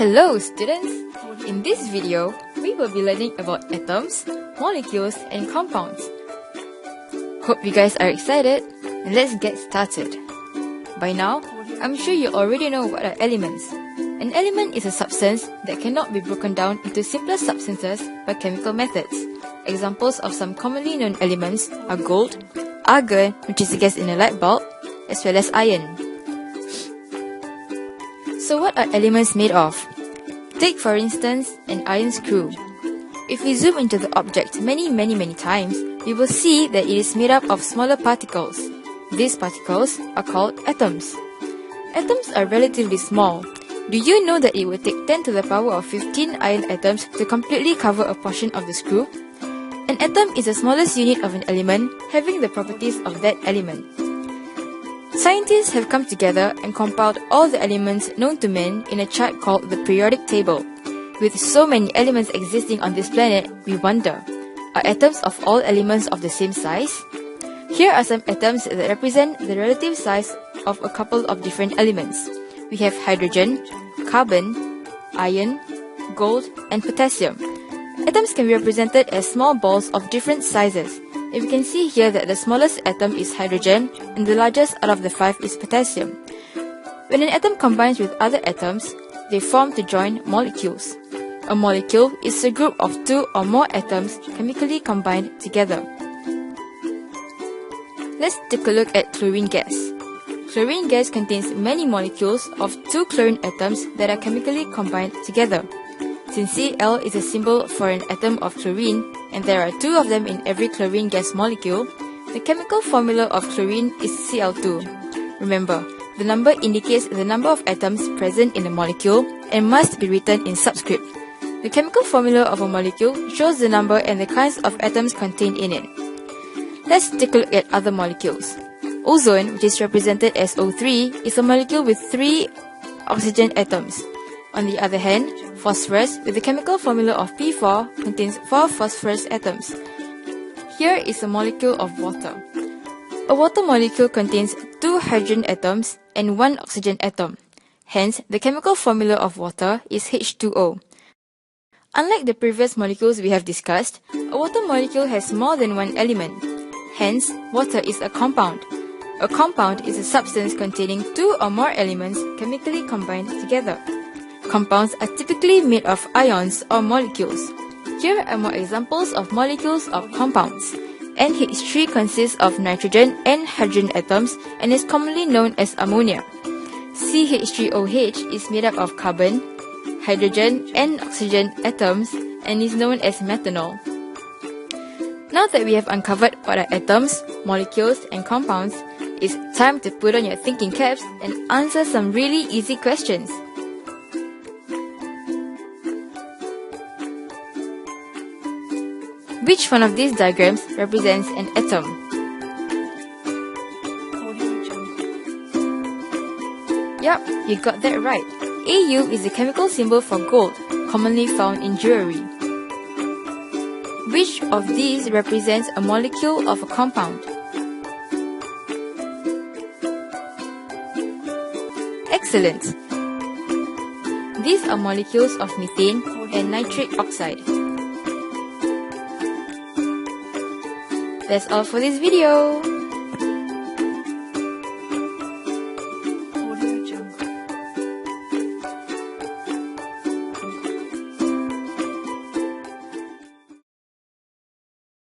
Hello students! In this video, we will be learning about atoms, molecules, and compounds. Hope you guys are excited, and let's get started. By now, I'm sure you already know what are elements. An element is a substance that cannot be broken down into simpler substances by chemical methods. Examples of some commonly known elements are gold, argon, which is a gas in a light bulb, as well as iron. So what are elements made of? Take for instance an iron screw. If we zoom into the object many times, we will see that it is made up of smaller particles. These particles are called atoms. Atoms are relatively small. Do you know that it would take 10 to the power of 15 iron atoms to completely cover a portion of the screw? An atom is the smallest unit of an element, having the properties of that element. Scientists have come together and compiled all the elements known to man in a chart called the periodic table. With so many elements existing on this planet, we wonder, are atoms of all elements of the same size? Here are some atoms that represent the relative size of a couple of different elements. We have hydrogen, carbon, iron, gold, and potassium. Atoms can be represented as small balls of different sizes. And we can see here that the smallest atom is hydrogen and the largest out of the 5 is potassium. When an atom combines with other atoms, they form to join molecules. A molecule is a group of 2 or more atoms chemically combined together. Let's take a look at chlorine gas. Chlorine gas contains many molecules of 2 chlorine atoms that are chemically combined together. Since Cl is a symbol for an atom of chlorine, and there are 2 of them in every chlorine gas molecule, the chemical formula of chlorine is Cl2. Remember, the number indicates the number of atoms present in the molecule and must be written in subscript. The chemical formula of a molecule shows the number and the kinds of atoms contained in it. Let's take a look at other molecules. Ozone, which is represented as O3, is a molecule with 3 oxygen atoms. On the other hand, phosphorus, with the chemical formula of P4, contains 4 phosphorus atoms. Here is a molecule of water. A water molecule contains 2 hydrogen atoms and 1 oxygen atom. Hence, the chemical formula of water is H2O. Unlike the previous molecules we have discussed, a water molecule has more than one element. Hence, water is a compound. A compound is a substance containing 2 or more elements chemically combined together. Compounds are typically made of ions or molecules. Here are more examples of molecules of compounds. NH3 consists of nitrogen and hydrogen atoms and is commonly known as ammonia. CH3OH is made up of carbon, hydrogen, and oxygen atoms and is known as methanol. Now that we have uncovered what are atoms, molecules, and compounds, it's time to put on your thinking caps and answer some really easy questions. Which one of these diagrams represents an atom? Yup, you got that right. Au is the chemical symbol for gold, commonly found in jewelry. Which of these represents a molecule of a compound? Excellent! These are molecules of methane and nitric oxide. That's all for this video.